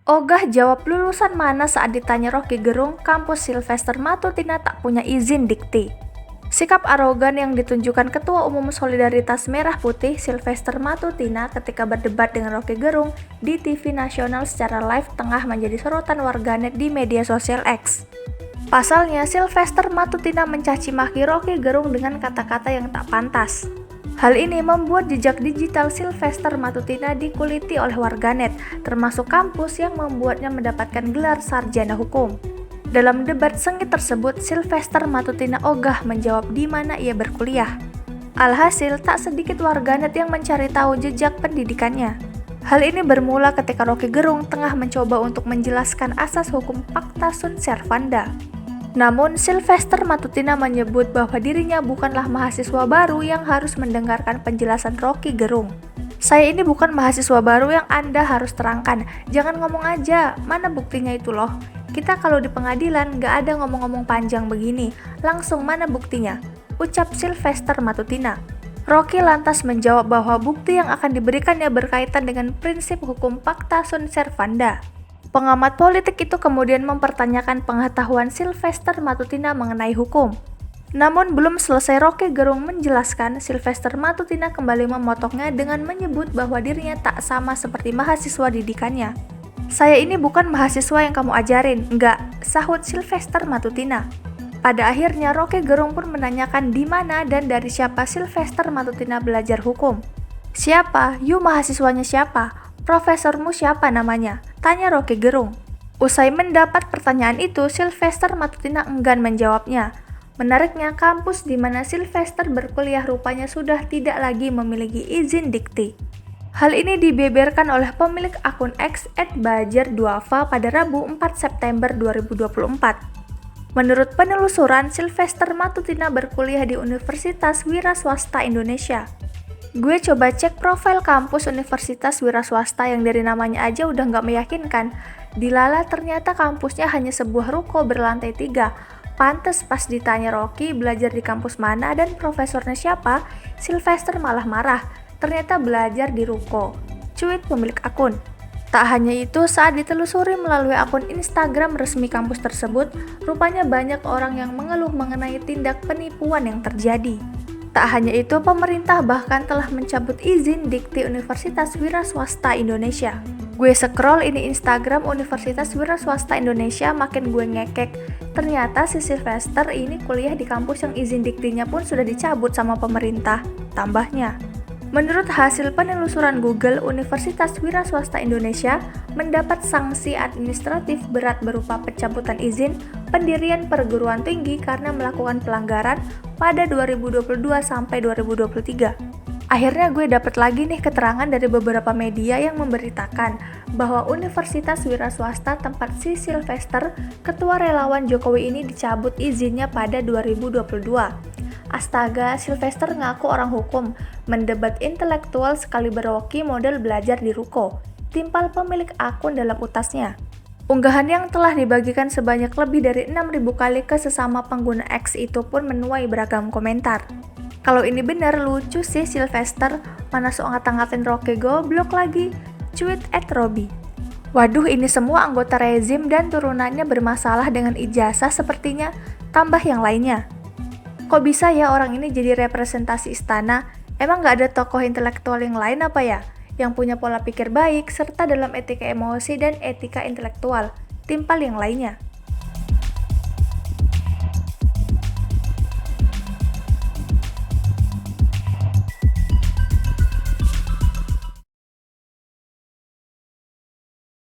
Ogah jawab lulusan mana saat ditanya Rocky Gerung, kampus Sylvester Matutina tak punya izin dikti. Sikap arogan yang ditunjukkan Ketua Umum Solidaritas Merah Putih Sylvester Matutina ketika berdebat dengan Rocky Gerung di TV nasional secara live tengah menjadi sorotan warganet di media sosial X. Pasalnya, Sylvester Matutina mencaci maki Rocky Gerung dengan kata-kata yang tak pantas. Hal ini membuat jejak digital Sylvester Matutina dikuliti oleh warganet, termasuk kampus yang membuatnya mendapatkan gelar sarjana hukum. Dalam debat sengit tersebut, Sylvester Matutina ogah menjawab di mana ia berkuliah. Alhasil, tak sedikit warganet yang mencari tahu jejak pendidikannya. Hal ini bermula ketika Rocky Gerung tengah mencoba untuk menjelaskan asas hukum Pacta Sunt Servanda. Namun, Sylvester Matutina menyebut bahwa dirinya bukanlah mahasiswa baru yang harus mendengarkan penjelasan Rocky Gerung. Saya ini bukan mahasiswa baru yang Anda harus terangkan, jangan ngomong aja, mana buktinya itu loh. Kita kalau di pengadilan gak ada ngomong-ngomong panjang begini, langsung mana buktinya? Ucap Sylvester Matutina. Rocky lantas menjawab bahwa bukti yang akan diberikannya berkaitan dengan prinsip hukum Pacta Sunt Servanda. Pengamat politik itu kemudian mempertanyakan pengetahuan Sylvester Matutina mengenai hukum. Namun belum selesai Rocky Gerung menjelaskan, Sylvester Matutina kembali memotongnya dengan menyebut bahwa dirinya tak sama seperti mahasiswa didikannya. Saya ini bukan mahasiswa yang kamu ajarin, enggak, sahut Sylvester Matutina. Pada akhirnya Rocky Gerung pun menanyakan di mana dan dari siapa Sylvester Matutina belajar hukum. Siapa? You mahasiswanya siapa? Profesormu siapa namanya? Tanya Rocky Gerung. Usai mendapat pertanyaan itu, Sylvester Matutina enggan menjawabnya. Menariknya, kampus di mana Sylvester berkuliah rupanya sudah tidak lagi memiliki izin dikti. Hal ini dibeberkan oleh pemilik akun X @bajar2va pada Rabu 4 September 2024. Menurut penelusuran, Sylvester Matutina berkuliah di Universitas Wira Swasta Indonesia. Gue coba cek profil kampus Universitas Wira Swasta yang dari namanya aja udah nggak meyakinkan. Dilala ternyata kampusnya hanya sebuah ruko berlantai 3. Pantes pas ditanya Rocky belajar di kampus mana dan profesornya siapa, Sylvester malah marah. Ternyata belajar di ruko. Cuit pemilik akun. Tak hanya itu, saat ditelusuri melalui akun Instagram resmi kampus tersebut, rupanya banyak orang yang mengeluh mengenai tindak penipuan yang terjadi. Tak hanya itu, pemerintah bahkan telah mencabut izin dikti Universitas Wira Swasta Indonesia. Gue scroll ini Instagram Universitas Wira Swasta Indonesia, makin gue ngekek. Ternyata si Sylvester ini kuliah di kampus yang izin diktinya pun sudah dicabut sama pemerintah. Tambahnya, menurut hasil penelusuran Google, Universitas Wira Swasta Indonesia mendapat sanksi administratif berat berupa pencabutan izin pendirian perguruan tinggi karena melakukan pelanggaran pada 2022 sampai 2023. Akhirnya gue dapat lagi nih keterangan dari beberapa media yang memberitakan bahwa Universitas Wira Swasta tempat si Sylvester, ketua relawan Jokowi ini dicabut izinnya pada 2022. Astaga, Sylvester ngaku orang hukum, mendebat intelektual sekali beroki model belajar di ruko. Timpal pemilik akun dalam utasnya. Unggahan yang telah dibagikan sebanyak lebih dari 6.000 kali ke sesama pengguna X itu pun menuai beragam komentar. Kalau ini benar lucu sih Sylvester, mana sok ngata-ngatain Rocky goblok lagi. Cuit @Robi. Waduh, ini semua anggota rezim dan turunannya bermasalah dengan ijazah sepertinya, tambah yang lainnya. Kok bisa ya orang ini jadi representasi istana? Emang gak ada tokoh intelektual yang lain apa ya? Yang punya pola pikir baik, serta dalam etika emosi dan etika intelektual, timpal yang lainnya.